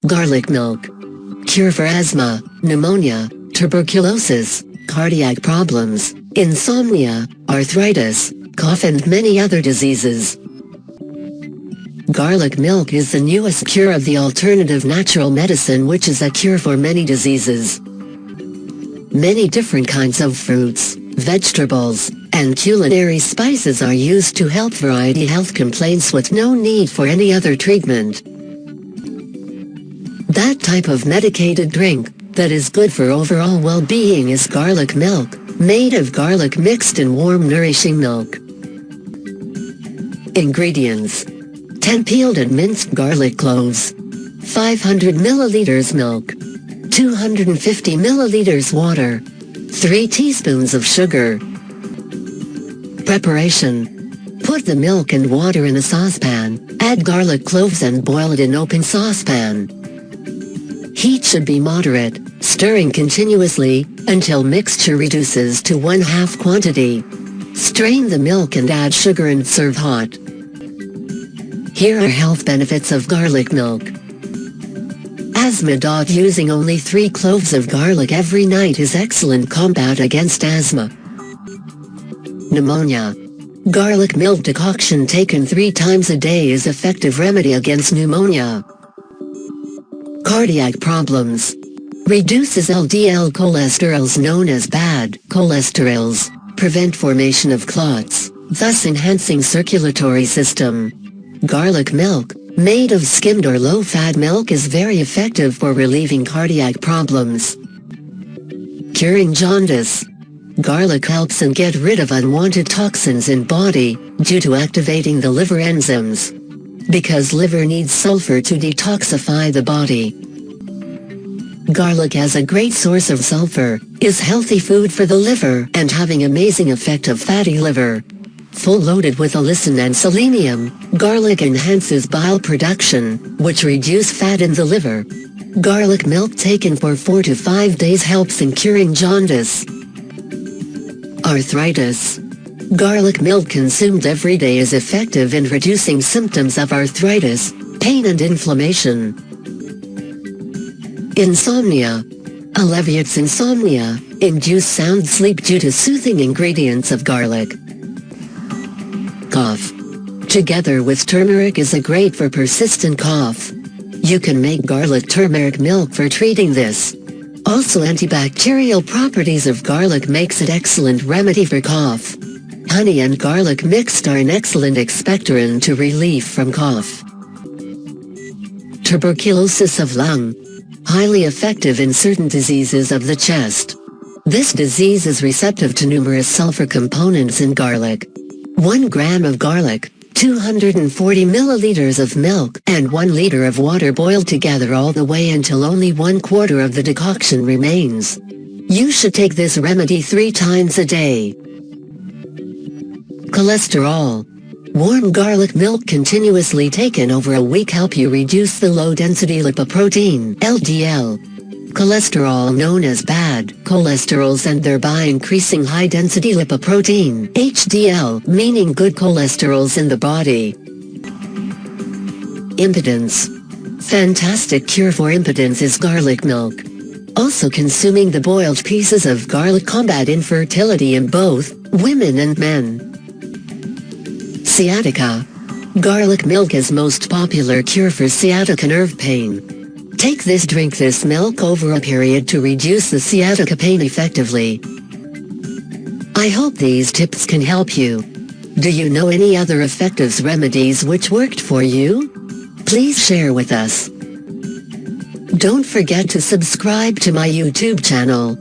Garlic milk. Cure for asthma, pneumonia, tuberculosis, cardiac problems, insomnia, arthritis, cough and many other diseases. Garlic milk is the newest cure of the alternative natural medicine, which is a cure for many diseases. Many different kinds of fruits, vegetables, and culinary spices are used to help variety health complaints with no need for any other treatment. That type of medicated drink that is good for overall well-being is garlic milk, made of garlic mixed in warm nourishing milk. Ingredients: 10 peeled and minced garlic cloves, 500 milliliters milk, 250 milliliters water, 3 teaspoons of sugar. Preparation: put the milk and water in a saucepan, add garlic cloves and boil it in open saucepan. Heat should be moderate, stirring continuously, until mixture reduces to 1/2 quantity. Strain the milk and add sugar and serve hot. Here are health benefits of garlic milk. Asthma. Using only 3 cloves of garlic every night is excellent combat against asthma. Pneumonia. Garlic milk decoction taken 3 times a day is effective remedy against pneumonia. Cardiac problems. Reduces LDL cholesterols known as bad cholesterols, prevent formation of clots, thus enhancing circulatory system. Garlic milk, made of skimmed or low-fat milk, is very effective for relieving cardiac problems. Curing jaundice. Garlic helps in get rid of unwanted toxins in body, due to activating the liver enzymes. Because liver needs sulfur to detoxify the body. Garlic as a great source of sulfur, is healthy food for the liver and having amazing effect of fatty liver. Full loaded with allicin and selenium, garlic enhances bile production, which reduce fat in the liver. Garlic milk taken for 4 to 5 days helps in curing jaundice. Arthritis. Garlic milk consumed every day is effective in reducing symptoms of arthritis, pain and inflammation. Insomnia. Alleviates insomnia, induce sound sleep due to soothing ingredients of garlic. Cough. Together with turmeric is a great for persistent cough. You can make garlic turmeric milk for treating this. Also, antibacterial properties of garlic makes it excellent remedy for cough. Honey and garlic mixed are an excellent expectorant to relief from cough. Tuberculosis of lung. Highly effective in certain diseases of the chest. This disease is receptive to numerous sulfur components in garlic. 1 gram of garlic, 240 milliliters of milk and 1 liter of water boiled together all the way until only 1/4 of the decoction remains. You should take this remedy 3 times a day. Cholesterol. Warm garlic milk continuously taken over a week help you reduce the low-density lipoprotein (LDL) cholesterol known as bad cholesterols and thereby increasing high-density lipoprotein (HDL), meaning good cholesterols in the body. Impotence. Fantastic cure for impotence is garlic milk. Also, consuming the boiled pieces of garlic combat infertility in both women and men. Sciatica. Garlic milk is most popular cure for sciatica nerve pain. Take this milk over a period to reduce the sciatica pain effectively. I hope these tips can help you. Do you know any other effective remedies which worked for you? Please share with us. Don't forget to subscribe to my YouTube channel.